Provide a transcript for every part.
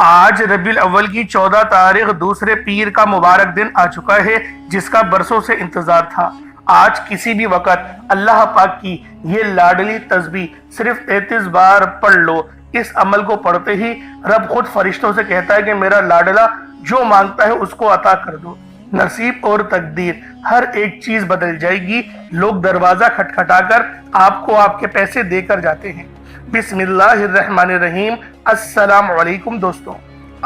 آج ربیع الاول کی 14 تاریخ دوسرے پیر کا مبارک دن آ چکا ہے، جس کا برسوں سے انتظار تھا۔ آج کسی بھی وقت اللہ پاک کی یہ لاڈلی تسبیح صرف 33 بار پڑھ لو۔ اس عمل کو پڑھتے ہی رب خود فرشتوں سے کہتا ہے کہ میرا لاڈلا جو مانگتا ہے اس کو عطا کر دو۔ نصیب اور تقدیر ہر ایک چیز بدل جائے گی۔ لوگ دروازہ کھٹکھٹا کر آپ کو آپ کے پیسے دے کر جاتے ہیں۔ بسم اللہ الرحمن الرحیم۔ السلام علیکم دوستوں،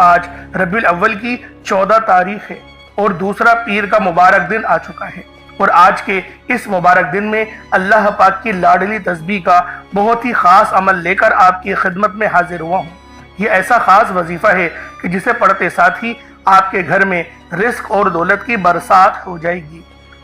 آج ربیع الاول کی 14 تاریخ ہے اور دوسرا پیر کا مبارک دن آ چکا ہے، اور آج کے اس مبارک دن میں اللہ پاک کی لاڈلی تسبیح کا بہت ہی خاص عمل لے کر آپ کی خدمت میں حاضر ہوا ہوں۔ یہ ایسا خاص وظیفہ ہے کہ جسے پڑھتے ساتھ ہی آپ کے گھر میں رزق اور دولت کی برسات ہو جائے گی۔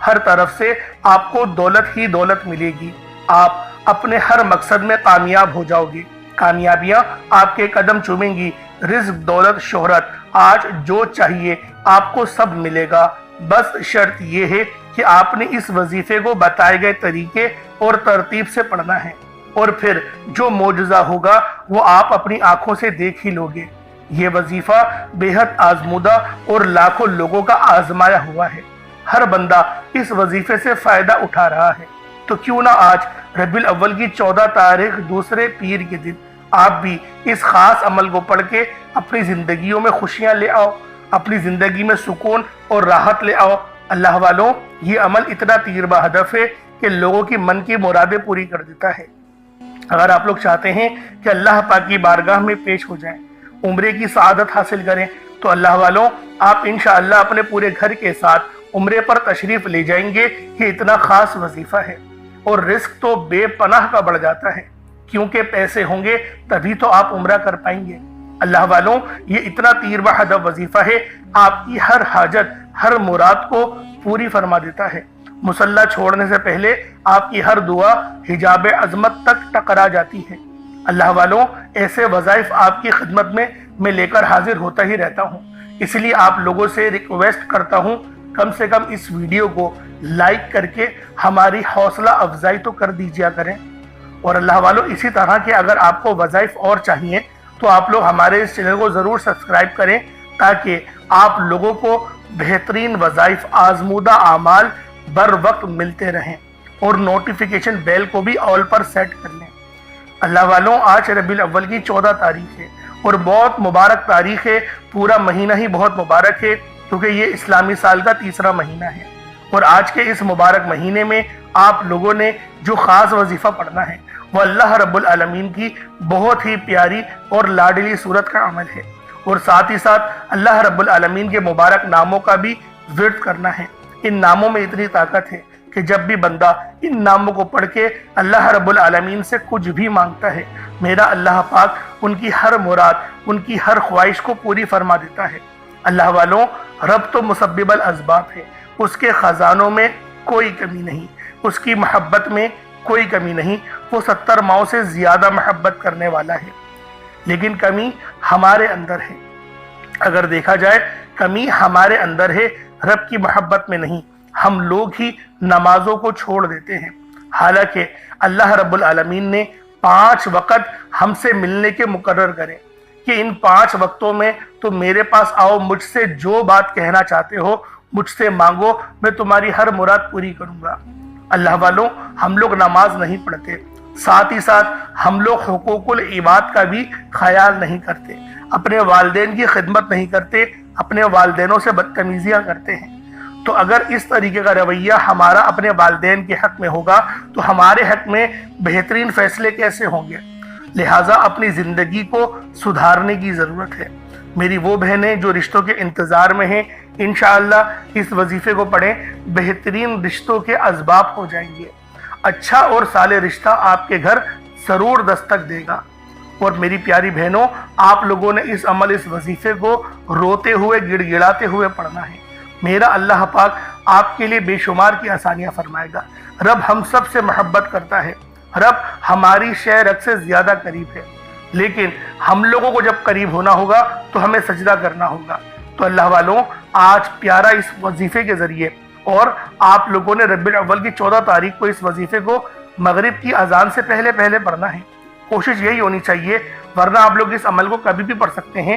ہر طرف سے آپ کو دولت ہی دولت ملے گی۔ آپ اپنے ہر مقصد میں کامیاب ہو جاؤ گے۔ کامیابیاں آپ کے قدم چومیں گی۔ رزق، دولت، شہرت، آج جو چاہیے آپ کو سب ملے گا۔ بس شرط یہ ہے کہ آپ نے اس وظیفے کو بتائے گئے طریقے اور ترتیب سے پڑھنا ہے، اور پھر جو معجزہ ہوگا وہ آپ اپنی آنکھوں سے دیکھ ہی لوگے۔ یہ وظیفہ بے حد آزمودہ اور لاکھوں لوگوں کا آزمایا ہوا ہے۔ ہر بندہ اس وظیفے سے فائدہ اٹھا رہا ہے، تو کیوں نہ آج ربیع الاول کی 14 تاریخ دوسرے پیر کے دن آپ بھی اس خاص عمل کو پڑھ کے اپنی زندگیوں میں خوشیاں لے آؤ، اپنی زندگی میں سکون اور راحت لے آؤ۔ اللہ والوں، یہ عمل اتنا تیر بہدف ہے کہ لوگوں کی من کی مرادیں پوری کر دیتا ہے۔ اگر آپ لوگ چاہتے ہیں کہ اللہ پاک کی بارگاہ میں پیش ہو جائیں، عمرے کی سعادت حاصل کریں، تو اللہ والوں آپ انشاءاللہ اپنے پورے گھر کے ساتھ عمرے پر تشریف لے جائیں گے۔ یہ اتنا خاص وظیفہ ہے، اور رزق تو بے پناہ کا بڑھ جاتا ہے، کیونکہ پیسے ہوں گے تبھی تو آپ عمرہ کر پائیں گے۔ اللہ والوں، یہ اتنا تیر بہدف وظیفہ ہے، آپ کی ہر حاجت، ہر مراد کو پوری فرما دیتا ہے۔ مصلی چھوڑنے سے پہلے آپ کی ہر دعا حجاب عظمت تک ٹکرا جاتی ہے۔ اللہ والوں، ایسے وظائف آپ کی خدمت میں لے کر حاضر ہوتا ہی رہتا ہوں۔ اس لیے آپ لوگوں سے ریکویسٹ کرتا ہوں، کم سے کم اس ویڈیو کو لائک کر کے ہماری حوصلہ افزائی تو کر دیجیا کریں۔ اور اللہ والوں، اسی طرح کے اگر آپ کو وظائف اور چاہیے تو آپ لوگ ہمارے اس چینل کو ضرور سبسکرائب کریں، تاکہ آپ لوگوں کو بہترین وظائف، آزمودہ اعمال بر وقت ملتے رہیں، اور نوٹیفیکیشن بیل کو بھی آل پر سیٹ کر لیں۔ اللہ والوں، آج ربیع الاول کی 14 تاریخ ہے اور بہت مبارک تاریخ ہے۔ پورا مہینہ ہی بہت مبارک ہے، کیونکہ یہ اسلامی سال کا تیسرا مہینہ ہے، اور آج کے اس مبارک مہینے میں آپ لوگوں نے جو خاص وظیفہ پڑھنا ہے وہ اللہ رب العالمین کی بہت ہی پیاری اور لاڈلی صورت کا عمل ہے، اور ساتھ ہی ساتھ اللہ رب العالمین کے مبارک ناموں کا بھی ورد کرنا ہے۔ ان ناموں میں اتنی طاقت ہے کہ جب بھی بندہ ان ناموں کو پڑھ کے اللہ رب العالمین سے کچھ بھی مانگتا ہے، میرا اللہ پاک ان کی ہر مراد، ان کی ہر خواہش کو پوری فرما دیتا ہے۔ اللہ والوں، رب تو مسبب الاسباب ہے، اس کے خزانوں میں کوئی کمی نہیں، اس کی محبت میں کوئی کمی نہیں۔ وہ 70 ماؤں سے زیادہ محبت کرنے والا ہے، لیکن کمی ہمارے اندر ہے۔ اگر دیکھا جائے، کمی ہمارے اندر ہے، رب کی محبت میں نہیں۔ ہم لوگ ہی نمازوں کو چھوڑ دیتے ہیں، حالانکہ اللہ رب العالمین نے 5 وقت ہم سے ملنے کے مقرر کرے کہ ان 5 وقتوں میں تم میرے پاس آؤ، مجھ سے جو بات کہنا چاہتے ہو مجھ سے مانگو، میں تمہاری ہر مراد پوری کروں گا۔ اللہ والوں، ہم لوگ نماز نہیں پڑھتے، ساتھ ہی ساتھ ہم لوگ حقوق العباد کا بھی خیال نہیں کرتے، اپنے والدین کی خدمت نہیں کرتے، اپنے والدینوں سے بدتمیزیاں کرتے ہیں۔ تو اگر اس طریقے کا رویہ ہمارا اپنے والدین کے حق میں ہوگا تو ہمارے حق میں بہترین فیصلے کیسے ہوں گے؟ لہٰذا اپنی زندگی کو سدھارنے کی ضرورت ہے۔ میری وہ بہنیں جو رشتوں کے انتظار میں ہیں، انشاءاللہ اس وظیفے کو پڑھیں، بہترین رشتوں کے اسباب ہو جائیں گے۔ اچھا اور صالح رشتہ آپ کے گھر ضرور دستک دے گا۔ اور میری پیاری بہنوں، آپ لوگوں نے اس وظیفے کو روتے ہوئے، گڑ گڑاتے ہوئے پڑھنا ہے۔ میرا اللہ پاک آپ کے لیے بے شمار کی آسانیاں فرمائے گا۔ رب ہم سب سے محبت کرتا ہے، رب ہماری شے رگ سے زیادہ قریب ہے، لیکن ہم لوگوں کو جب قریب ہونا ہوگا تو ہمیں سجدہ کرنا ہوگا۔ تو اللہ والوں، آج پیارا اس وظیفے کے ذریعے، اور آپ لوگوں نے ربیع الاول کی 14 تاریخ کو اس وظیفے کو مغرب کی اذان سے پہلے پڑھنا ہے۔ کوشش یہی ہونی چاہیے، ورنہ آپ لوگ اس عمل کو کبھی بھی پڑھ سکتے ہیں۔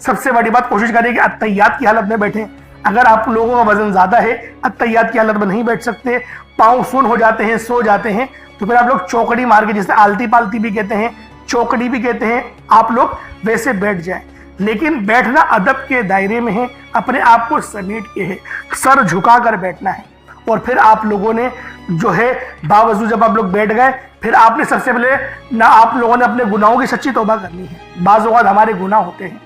سب سے بڑی بات کوشش کریں کہ التحیات کی حالت میں بیٹھیں. اگر آپ لوگوں کا وزن زیادہ ہے، التحیات کی حالت میں نہیں بیٹھ سکتے، پاؤں سن ہو جاتے ہیں، سو جاتے ہیں، تو پھر آپ لوگ چوکڑی مار کے، جسے آلتی پالتی بھی کہتے ہیں، چوکڑی بھی کہتے ہیں، آپ لوگ ویسے بیٹھ جائیں. لیکن بیٹھنا ادب کے دائرے میں ہے، اپنے آپ کو سمیٹ کے ہے، سر جھکا کر بیٹھنا ہے. اور پھر آپ لوگوں نے جو ہے باوضو جب آپ لوگ بیٹھ گئے، پھر آپ نے سب سے پہلے نہ آپ لوگوں نے اپنے گناہوں کی سچی توبہ کرنی ہے. بعض اوقات ہمارے گناہ ہوتے ہیں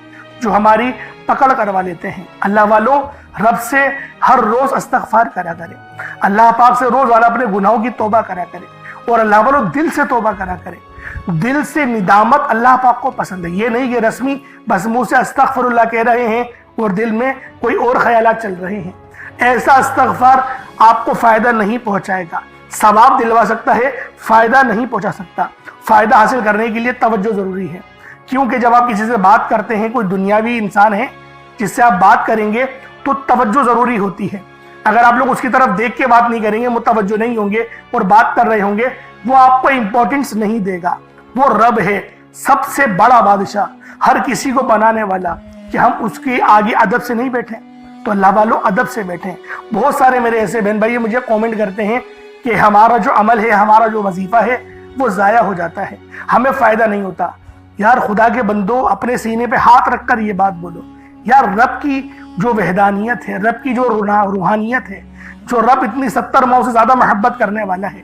جو ہماری پکڑ کروا لیتے ہیں. اللہ والوں، رب سے ہر روز استغفار کرا کرے، اللہ پاک سے روزانہ اپنے گناہوں کی توبہ کرا کرے، اور اللہ والوں دل سے توبہ کرا کرے. دل سے ندامت اللہ پاک کو پسند ہے. یہ نہیں کہ رسمی بس منہ سے استغفر اللہ کہہ رہے ہیں اور دل میں کوئی اور خیالات چل رہے ہیں. ایسا استغفار آپ کو فائدہ نہیں پہنچائے گا. ثواب دلوا سکتا ہے، فائدہ نہیں پہنچا سکتا. فائدہ حاصل کرنے کے لیے توجہ ضروری ہے، کیونکہ جب آپ کسی سے بات کرتے ہیں، کوئی دنیاوی انسان ہے جس سے آپ بات کریں گے تو توجہ ضروری ہوتی ہے. اگر آپ لوگ اس کی طرف دیکھ کے بات نہیں کریں گے، متوجہ نہیں ہوں گے اور بات کر رہے ہوں گے، وہ آپ کو امپورٹنس نہیں دے گا. وہ رب ہے، سب سے بڑا بادشاہ، ہر کسی کو بنانے والا، کہ ہم اس کے آگے ادب سے نہیں بیٹھیں. تو اللہ والوں ادب سے بیٹھیں. بہت سارے میرے ایسے بہن بھائی مجھے کومنٹ کرتے ہیں کہ ہمارا جو عمل ہے، ہمارا جو وظیفہ ہے، وہ ضائع ہو جاتا ہے، ہمیں فائدہ نہیں ہوتا. یار خدا کے بندو، اپنے سینے پہ ہاتھ رکھ کر یہ بات بولو. یار رب کی جو وحدانیت ہے، رب کی جو روحانیت ہے، جو رب اتنی 70 ماؤں سے زیادہ محبت کرنے والا ہے،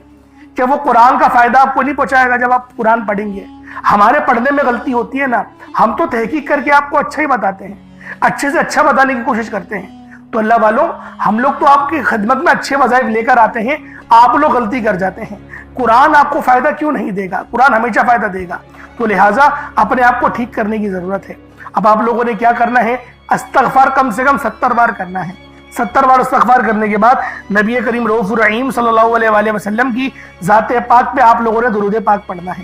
کہ وہ قرآن کا فائدہ آپ کو نہیں پہنچائے گا جب آپ قرآن پڑھیں گے. ہمارے پڑھنے میں غلطی ہوتی ہے نا، ہم تو تحقیق کر کے آپ کو اچھا ہی بتاتے ہیں، اچھے سے اچھا بتانے کی کوشش کرتے ہیں. تو اللہ والوں، ہم لوگ تو آپ کی خدمت میں اچھے وظائف لے کر آتے ہیں، آپ لوگ غلطی کر جاتے ہیں. قرآن آپ کو فائدہ کیوں نہیں دے گا؟ قرآن ہمیشہ فائدہ دے گا. تو لہٰذا اپنے آپ کو ٹھیک کرنے کی ضرورت ہے. اب آپ لوگوں نے کیا کرنا ہے؟ استغفار کم سے کم 70 بار کرنا ہے. 70 بار استغفار کرنے کے بعد نبی کریم رؤوف الرحیم صلی اللہ علیہ وآلہ وسلم کی ذات پاک پہ آپ لوگوں نے درود پاک پڑھنا ہے.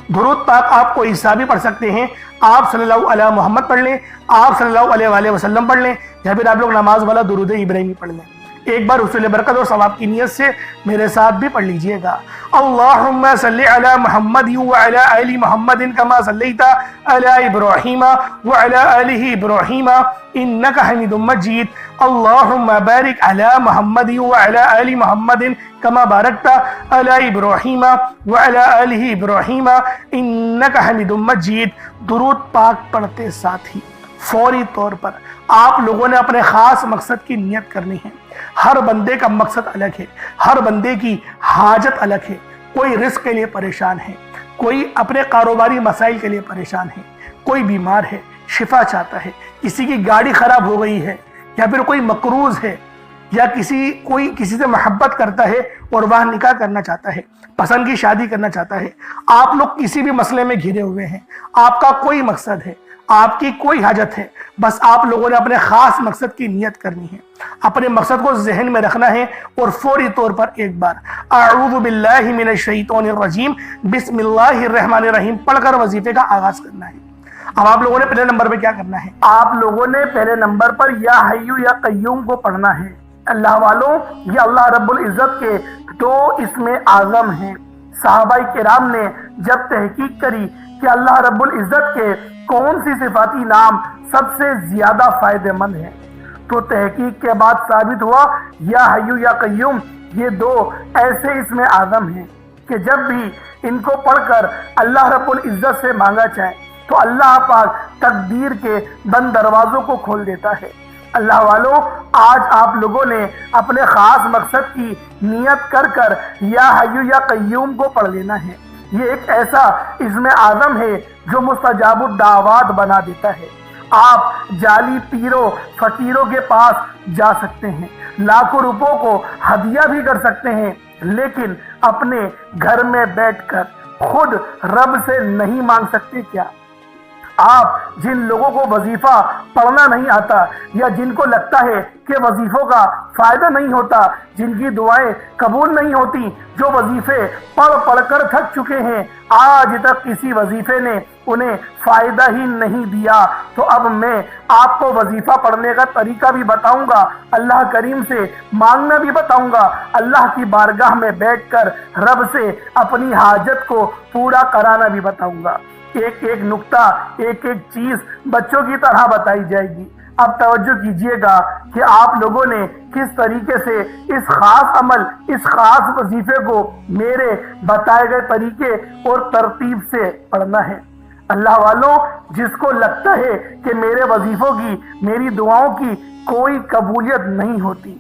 درود پاک آپ کو عیسیٰ بھی پڑھ سکتے ہیں، آپ صلی اللہ علیہ محمد پڑھ لیں، آپ صلی اللہ علیہ وآلہ وسلم پڑھ لیں، یا پھر آپ لوگ نماز والا درود ابراہیمی پڑھ لیں. ایک بار حصول برکت اور ثواب کی نیت سے میرے ساتھ بھی پڑھ لیجئے گا. اللہم صلی علی محمد وعلی آل محمد کما صلیت علی ابراہیم وعلی آل ابراہیم انک حمید مجید. اللہم بارک علی محمد وعلی آل محمد کما بارکت علی ابراہیم وعلی آل ابراہیم انک حمید مجید. درود پاک پڑھتے ساتھ ہی فوری طور پر آپ لوگوں نے اپنے خاص مقصد کی نیت کرنی ہے. ہر بندے کا مقصد الگ ہے، ہر بندے کی حاجت الگ ہے. کوئی رزق کے لیے پریشان ہے، کوئی اپنے کاروباری مسائل کے لیے پریشان ہے، کوئی بیمار ہے شفا چاہتا ہے، کسی کی گاڑی خراب ہو گئی ہے، یا پھر کوئی مقروض ہے، یا کوئی کسی سے محبت کرتا ہے اور وہ نکاح کرنا چاہتا ہے، پسند کی شادی کرنا چاہتا ہے. آپ لوگ کسی بھی مسئلے میں گھرے ہوئے ہیں، آپ کا کوئی مقصد ہے، آپ کی کوئی حاجت ہے، بس آپ لوگوں نے اپنے خاص مقصد کی نیت کرنی ہے، اپنے مقصد کو ذہن میں رکھنا ہے، اور فوری طور پر ایک بار اعوذ باللہ من الشیطان الرجیم بسم اللہ الرحمن الرحیم پڑھ کر وظیفے کا آغاز کرنا ہے. اب آپ لوگوں نے پہلے نمبر پہ کیا کرنا ہے؟ آپ لوگوں نے پہلے نمبر پر یا حیو یا قیوم کو پڑھنا ہے. اللہ والوں، یہ اللہ رب العزت کے 2 اسم اعظم ہیں. صحابہ کرام نے جب تحقیق کری کہ اللہ رب العزت کے کون سی صفاتی نام سب سے زیادہ فائدہ مند ہیں، تو تحقیق کے بعد ثابت ہوا یا حیو یا قیوم یہ 2 ایسے اسم اعظم ہیں کہ جب بھی ان کو پڑھ کر اللہ رب العزت سے مانگا جائے تو اللہ پاک تقدیر کے بند دروازوں کو کھول دیتا ہے. اللہ والوں، آج آپ لوگوں نے اپنے خاص مقصد کی نیت کر کر یا حیو یا قیوم کو پڑھ لینا ہے. یہ ایک ایسا اسم اعظم ہے جو مستجاب الدعوات بنا دیتا ہے. آپ جعلی پیروں فقیروں کے پاس جا سکتے ہیں، لاکھوں روپوں کو ہدیہ بھی کر سکتے ہیں، لیکن اپنے گھر میں بیٹھ کر خود رب سے نہیں مانگ سکتے کیا؟ آپ جن لوگوں کو وظیفہ پڑھنا نہیں آتا، یا جن کو لگتا ہے کہ وظیفوں کا فائدہ نہیں ہوتا، جن کی دعائیں قبول نہیں ہوتی، جو وظیفے پڑھ کر تھک چکے ہیں، آج تک کسی وظیفے نے انہیں فائدہ ہی نہیں دیا، تو اب میں آپ کو وظیفہ پڑھنے کا طریقہ بھی بتاؤں گا، اللہ کریم سے مانگنا بھی بتاؤں گا، اللہ کی بارگاہ میں بیٹھ کر رب سے اپنی حاجت کو پورا کرانا بھی بتاؤں گا. ایک ایک نقطہ، ایک ایک چیز بچوں کی طرح بتائی جائے گی۔ اب توجہ کیجئے گا کہ آپ لوگوں نے کس طریقے سے اس خاص عمل، اس خاص وظیفے کو میرے بتائے گئے طریقے اور ترتیب سے پڑھنا ہے۔ اللہ والوں، جس کو لگتا ہے کہ میرے وظیفوں کی، میری دعاؤں کی کوئی قبولیت نہیں ہوتی،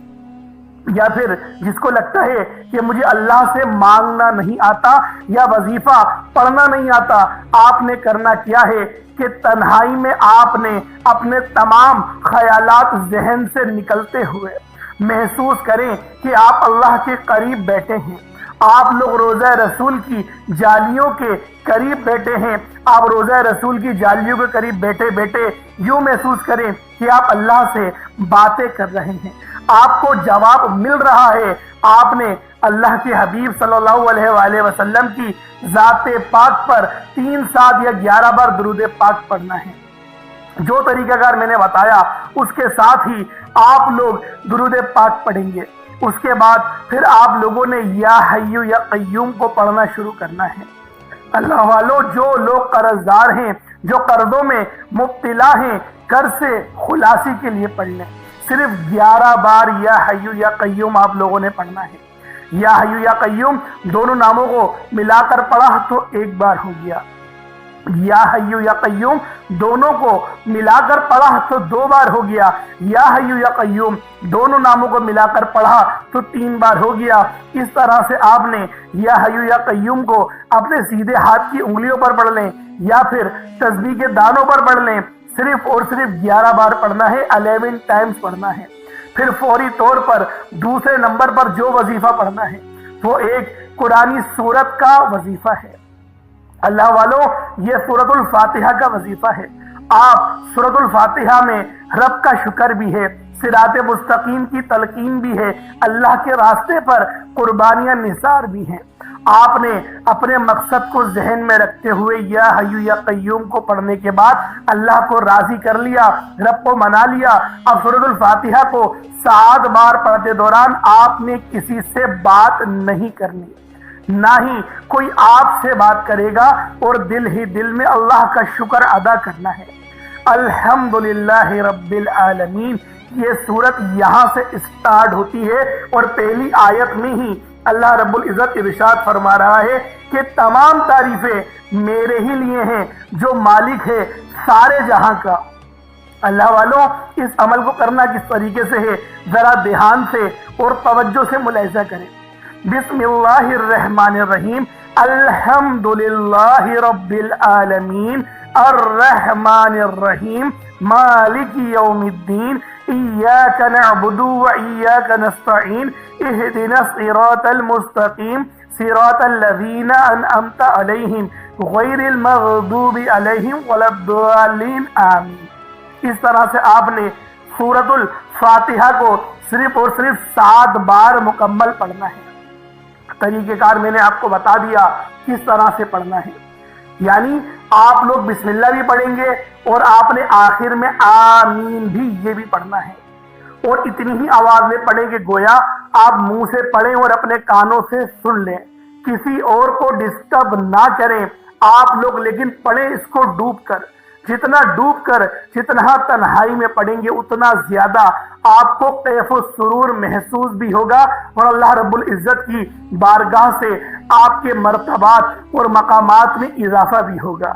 یا پھر جس کو لگتا ہے کہ مجھے اللہ سے مانگنا نہیں آتا یا وظیفہ پڑھنا نہیں آتا، آپ نے کرنا کیا ہے کہ تنہائی میں آپ نے اپنے تمام خیالات ذہن سے نکلتے ہوئے محسوس کریں کہ آپ اللہ کے قریب بیٹھے ہیں۔ آپ لوگ روضہ رسول کی جالیوں کے قریب بیٹھے ہیں۔ آپ روضہ رسول کی جالیوں کے قریب بیٹھے بیٹھے یوں محسوس کریں کہ آپ اللہ سے باتیں کر رہے ہیں، آپ کو جواب مل رہا ہے۔ آپ نے اللہ کے حبیب صلی اللہ علیہ وآلہ وسلم کی ذات پاک پر 3 7 یا 11 بار درود پاک پڑھنا ہے۔ جو طریقہ کار میں نے بتایا اس کے ساتھ ہی آپ لوگ درود پاک پڑھیں گے۔ اس کے بعد پھر آپ لوگوں نے یا حی یا قیوم کو پڑھنا شروع کرنا ہے۔ اللہ والوں، جو لوگ قرض دار ہیں، جو قرضوں میں مبتلا ہیں، قرض سے خلاصی کے لیے پڑھ لیں۔ صرف 11 بار یا حی یا قیوم آپ لوگوں نے پڑھنا ہے۔ یا حی یا قیوم دونوں ناموں کو ملا کر پڑھا تو 1 بار ہو گیا، یا حی یا قیوم دونوں کو ملا کر پڑھا تو 2 بار ہو گیا، یا حی یا قیوم دونوں ناموں کو ملا کر پڑھا تو 3 بار ہو گیا۔ اس طرح سے آپ نے یا حی یا قیوم کو اپنے سیدھے ہاتھ کی انگلیوں پر پڑھ لیں یا پھر تسبیح کے دانوں پر پڑھ لیں۔ صرف اور صرف 11 بار پڑھنا ہے، 11 ٹائمز پڑھنا ہے۔ پھر فوری طور پر دوسرے نمبر پر جو وظیفہ پڑھنا ہے وہ ایک قرآنی سورت کا وظیفہ ہے۔ اللہ والوں، یہ سورۃ الفاتحہ کا وظیفہ ہے۔ آپ سورۃ الفاتحہ میں رب کا شکر بھی ہے، صراط مستقیم کی تلقین بھی ہے، اللہ کے راستے پر قربانیاں نثار بھی ہیں۔ آپ نے اپنے مقصد کو ذہن میں رکھتے ہوئے یا حی یا قیوم کو پڑھنے کے بعد اللہ کو راضی کر لیا، رب کو منا لیا۔ اب سورۃ الفاتحہ کو 7 بار پڑھتے دوران آپ نے کسی سے بات نہیں کرنی، نہ ہی کوئی آپ سے بات کرے گا، اور دل ہی دل میں اللہ کا شکر ادا کرنا ہے۔ الحمدللہ رب العالمین، یہ سورت یہاں سے اسٹارٹ ہوتی ہے اور پہلی آیت میں ہی اللہ رب العزت ارشاد فرما رہا ہے کہ تمام تعریفیں میرے ہی لیے ہیں جو مالک ہے سارے جہاں کا۔ اللہ والوں، اس عمل کو کرنا کس طریقے سے ہے ذرا دھیان سے اور توجہ سے ملاحظہ کریں۔ بسم اللہ الرحمن الرحیم، الحمدللہ رب العالمین، الرحمن الرحیم، مالک یوم الدین، ایاک نعبد و ایاک نستعین، اہدنا الصراط المستقیم، صراط الذین انعمت علیہم غیر المغضوب علیہم ولا الضالین، آمین۔ اس طرح سے آپ نے سورۃ الفاتحہ کو صرف اور صرف 7 بار مکمل پڑھنا ہے۔ طریقہ کار میں نے آپ کو بتا دیا کس طرح سے پڑھنا ہے، یعنی آپ لوگ بسم اللہ بھی پڑھیں گے اور آپ نے آخر میں آمین بھی یہ بھی پڑھنا ہے، اور اتنی ہی آواز میں پڑھیں کہ گویا آپ منہ سے پڑھیں اور اپنے کانوں سے سن لیں، کسی اور کو ڈسٹرب نہ کریں آپ لوگ، لیکن پڑھیں اس کو ڈوب کر۔ جتنا ڈوب کر، جتنا تنہائی میں پڑھیں گے اتنا زیادہ آپ کو کیف و سرور محسوس بھی ہوگا، اور اللہ رب العزت کی بارگاہ سے آپ کے مرتبات اور مقامات میں اضافہ بھی ہوگا۔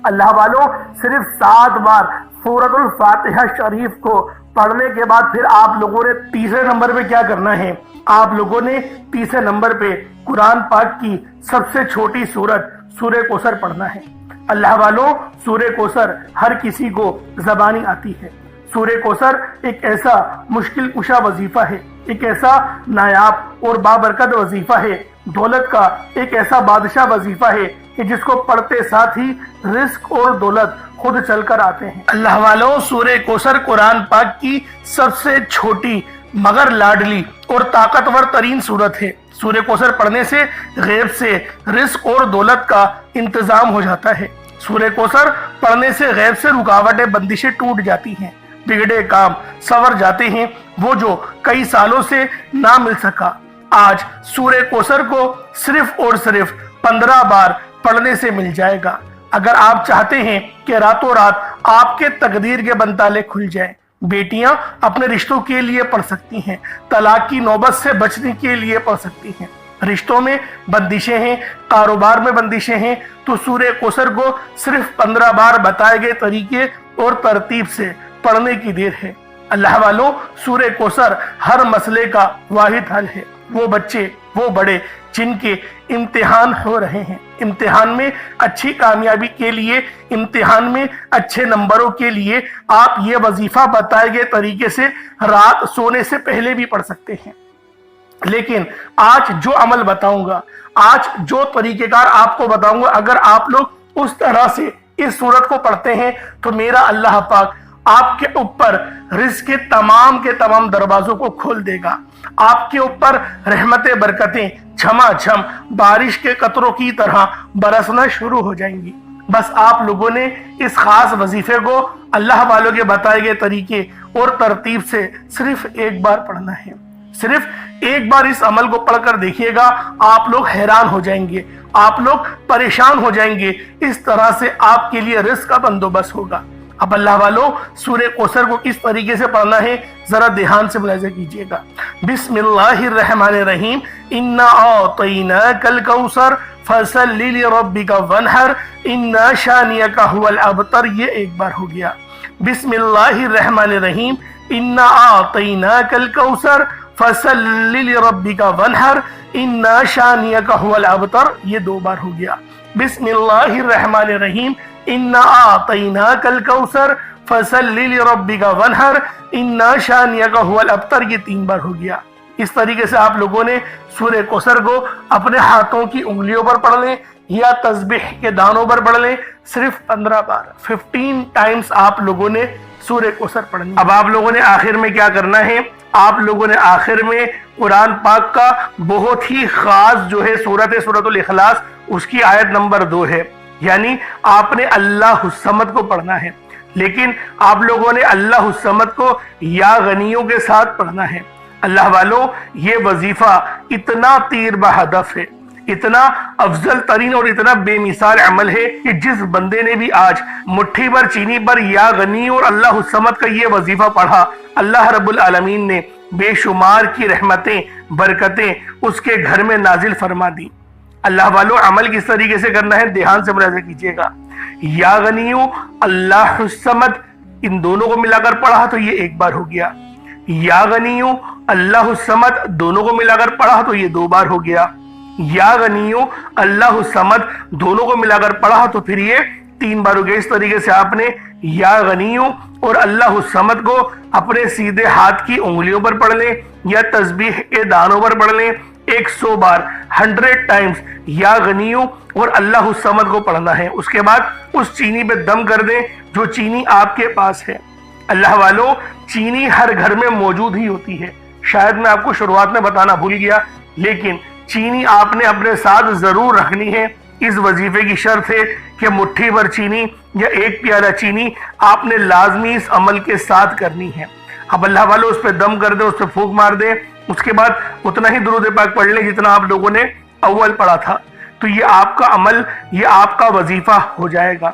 اللہ والوں، صرف 7 بار سورۃ الفاتحہ شریف کو پڑھنے کے بعد پھر آپ لوگوں نے تیسرے نمبر پہ کیا کرنا ہے؟ آپ لوگوں نے تیسرے نمبر پہ قرآن پاک کی سب سے چھوٹی سورت سورہ کوثر پڑھنا ہے۔ اللہ والوں، سورہ کوثر ہر کسی کو زبانی آتی ہے۔ سورہ کوثر ایک ایسا مشکل کشا وظیفہ ہے، ایک ایسا نایاب اور بابرکت وظیفہ ہے، دولت کا ایک ایسا بادشاہ وظیفہ ہے کہ جس کو پڑھتے ساتھ ہی رزق اور دولت خود چل کر آتے ہیں۔ اللہ والوں، سورہ کوثر قرآن پاک کی سب سے چھوٹی مگر لاڈلی اور طاقتور ترین سورت ہے۔ سورہ کوثر پڑھنے سے غیب سے رزق اور دولت کا انتظام ہو جاتا ہے۔ سورہ کوثر پڑھنے سے غیب سے رکاوٹیں بندشیں ٹوٹ جاتی ہیں، بگڑے کام سنور جاتے ہیں، وہ جو کئی سالوں سے نہ مل سکا آج سورہ کوثر کو صرف اور صرف 15 بار پڑھنے سے مل جائے گا۔ اگر آپ چاہتے ہیں کہ راتوں رات آپ کے تقدیر کے بنتالے کھل جائیں، بیٹیاں اپنے رشتوں کے لیے پڑھ سکتی ہیں، طلاق کی نوبت سے بچنے کے لیے پڑھ سکتی ہیں۔ رشتوں میں بندشیں ہیں، کاروبار میں بندشیں ہیں، تو سورہ کوثر کو صرف 15 بار بتائے گئے طریقے اور ترتیب سے پڑھنے کی دیر ہے۔ اللہ والوں، سورہ کوثر ہر مسئلے کا واحد حل ہے۔ وہ بچے، وہ بڑے جن کے امتحان ہو رہے ہیں، امتحان میں اچھی کامیابی کے لیے، امتحان میں اچھے نمبروں کے لیے آپ یہ وظیفہ بتائے گئے طریقے سے رات سونے سے پہلے بھی پڑھ سکتے ہیں۔ لیکن آج جو عمل بتاؤں گا، آج جو طریقہ کار آپ کو بتاؤں گا، اگر آپ لوگ اس طرح سے اس سورت کو پڑھتے ہیں تو میرا اللہ پاک آپ کے اوپر رزق کے تمام دروازوں کو کھول دے گا۔ آپ کے اوپر رحمتیں، برکتیں جھما جھم بارش کے قطروں کی طرح برسنا شروع ہو جائیں گی۔ بس آپ لوگوں نے اس خاص وظیفے کو اللہ والوں کے بتائے گئے طریقے اور ترتیب سے صرف ایک بار پڑھنا ہے۔ صرف ایک بار اس عمل کو پڑھ کر دیکھیے گا، آپ لوگ حیران ہو جائیں گے، آپ لوگ پریشان ہو جائیں گے۔ اس طرح سے آپ کے لیے رزق کا بندوبست ہوگا۔ اب اللہ والوں، سورہ کوثر کو کس طریقے سے پڑھنا ہے ذرا دھیان سے ملاحظہ کیجئے گا۔ بسم اللہ الرحمن الرحیم، انا اعطیناک الکوثر فصل لربک وانحر ان شانئک هو الابتر، یہ ایک بار ہو گیا۔ بسم اللہ الرحمن الرحیم، انا اعطیناک الکوثر فصل لربک وانحر ان شانئک هو الابتر، یہ دو بار ہو گیا۔ بسم اللہ الرحمن الرحیم، انا اعطیناک الکوثر فصل لربک وانحر ان شانئک هو الابتر، یہ تین بار ہو گیا۔ اس طریقے سے آپ لوگوں نے سورہ کوثر کو اپنے ہاتھوں کی انگلیوں پر پڑھ لیں یا تسبیح کے دانوں پر پڑھ لیں، صرف 15 بار 15 ٹائمز آپ لوگوں نے سورہ کوثر پڑھنی۔ اب آپ لوگوں نے آخر میں کیا کرنا ہے؟ آپ لوگوں نے آخر میں قرآن پاک کا بہت ہی خاص جو ہے سورۃ الاخلاص، اس کی آیت نمبر 2 ہے، یعنی آپ نے اللہ الصمد کو پڑھنا ہے۔ لیکن آپ لوگوں نے اللہ الصمد کو یا غنیوں کے ساتھ پڑھنا ہے۔ اللہ والوں، یہ وظیفہ اتنا تیر بہدف ہے، اتنا افضل ترین اور اتنا بے مثال عمل ہے کہ جس بندے نے بھی آج مٹھی بھر چینی پر یا غنی اور اللہ الصمد کا یہ وظیفہ پڑھا، اللہ رب العالمین نے بے شمار کی رحمتیں، برکتیں اس کے گھر میں نازل فرما دی۔ اللہ والوں، عمل کس طریقے سے کرنا ہے دھیان سے ملاحظہ کیجئے گا۔ یا غنیوں، اللہ الصمد، ان دونوں کو ملا کر پڑھا تو یہ ایک بار ہو گیا۔ یا غنیوں، اللہ الصمد، دونوں کو ملا کر پڑھا تو یہ 2 بار ہو گیا۔ یا غنیوں، اللہ الصمد، دونوں کو ملا کر پڑھا تو پھر یہ 3 بار ہو گیا۔ اس طریقے سے آپ نے یا غنیوں اور اللہ الصمد کو اپنے سیدھے ہاتھ کی انگلیوں پر پڑھ لیں یا تسبیح کے دانوں پر پڑھ لیں، 100 بار 100 ٹائمز یا غنیوں اور اللہ الصمد کو پڑھنا ہے۔ اس کے بعد اس چینی پہ دم کر دیں جو چینی آپ کے پاس ہے۔ اللہ والوں، چینی ہر گھر میں موجود ہی ہوتی ہے، شاید میں آپ کو شروعات میں بتانا بھول گیا، لیکن چینی آپ نے اپنے ساتھ ضرور رکھنی ہے۔ اس وظیفے کی شرط ہے کہ مٹھی بھر چینی یا 1 پیالہ چینی آپ نے لازمی اس عمل کے ساتھ کرنی ہے۔ اب اللہ والوں، اس پہ دم کر دیں، اس پہ پھونک مار دیں، اس کے بعد اتنا ہی درود پاک پڑھ لیں جتنا آپ لوگوں نے اول پڑھا تھا، تو یہ آپ کا عمل، یہ آپ کا وظیفہ ہو جائے گا۔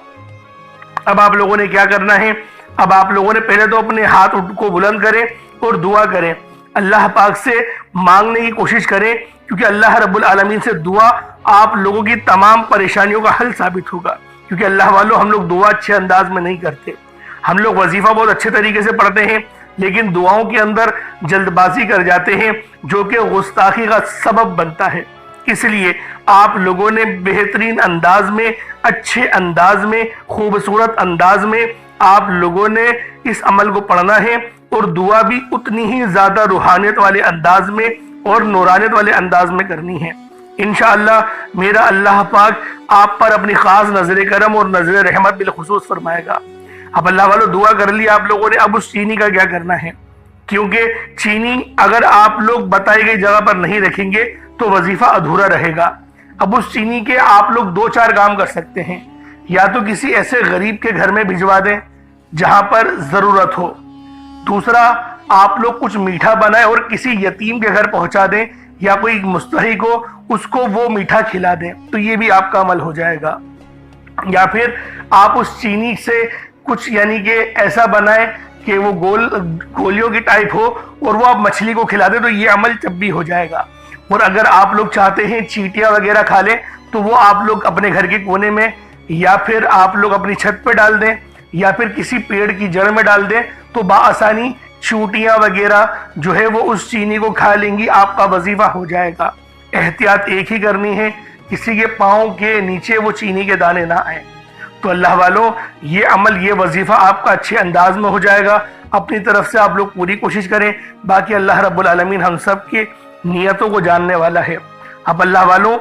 اب آپ لوگوں نے کیا کرنا ہے؟ اب آپ لوگوں نے پہلے تو اپنے ہاتھ کو بلند کریں اور دعا کریں، اللہ پاک سے مانگنے کی کوشش کریں، کیونکہ اللہ رب العالمین سے دعا آپ لوگوں کی تمام پریشانیوں کا حل ثابت ہوگا۔ کیونکہ اللہ والوں، ہم لوگ دعا اچھے انداز میں نہیں کرتے، ہم لوگ وظیفہ بہت اچھے طریقے سے پڑھتے ہیں، لیکن دعاؤں کے اندر جلد بازی کر جاتے ہیں جو کہ گستاخی کا سبب بنتا ہے۔ اس لیے آپ لوگوں نے بہترین انداز میں، اچھے انداز میں، خوبصورت انداز میں آپ لوگوں نے اس عمل کو پڑھنا ہے، اور دعا بھی اتنی ہی زیادہ روحانیت والے انداز میں اور نورانیت والے انداز میں کرنی ہے۔ انشاءاللہ میرا اللہ پاک آپ پر اپنی خاص نظر کرم اور نظر رحمت بالخصوص فرمائے گا۔ اب اللہ والوں، دعا کر لی آپ لوگوں نے، اب اس چینی کا کیا کرنا ہے؟ کیونکہ چینی اگر آپ لوگ بتائی گئی جگہ پر نہیں رکھیں گے تو وظیفہ ادھورا رہے گا۔ اب اس چینی کے آپ لوگ 2-4 کام کر سکتے ہیں، یا تو کسی ایسے غریب کے گھر میں بھجوا دیں جہاں پر ضرورت ہو، دوسرا آپ لوگ کچھ میٹھا بنائیں اور کسی یتیم کے گھر پہنچا دیں، یا کوئی مستحق ہو اس کو وہ میٹھا کھلا دیں، تو یہ بھی آپ کا عمل ہو جائے گا۔ یا پھر آپ اس چینی سے کچھ یعنی کہ ایسا بنائیں کہ وہ گولیوں کی ٹائپ ہو اور وہ آپ مچھلی کو کھلا دیں، تو یہ عمل جب بھی ہو جائے گا۔ اور اگر آپ لوگ چاہتے ہیں چیٹیاں وغیرہ کھا لیں تو وہ آپ لوگ اپنے گھر کے کونے میں یا پھر آپ لوگ اپنی چھت پہ ڈال دیں یا پھر کسی پیڑ کی جڑ میں ڈال دیں، تو بآسانی چیونٹیاں وغیرہ جو ہے وہ اس چینی کو کھا لیں گی، آپ کا وظیفہ ہو جائے گا۔ احتیاط ایک ہی کرنی ہے، کسی کے پاؤں کے نیچے وہ چینی کے دانے نہ آئیں۔ تو اللہ والوں، یہ عمل، یہ وظیفہ آپ کا اچھے انداز میں ہو جائے گا۔ اپنی طرف سے آپ لوگ پوری کوشش کریں، باقی اللہ رب العالمین ہم سب کی نیتوں کو جاننے والا ہے۔ اب اللہ والوں،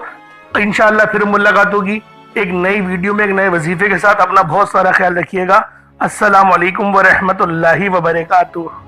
انشاءاللہ پھر ملاقات ہوگی ایک نئی ویڈیو میں، ایک نئے وظیفے کے ساتھ۔ اپنا بہت سارا خیال رکھیے گا۔ السلام علیکم ورحمۃ اللہ وبرکاتہ۔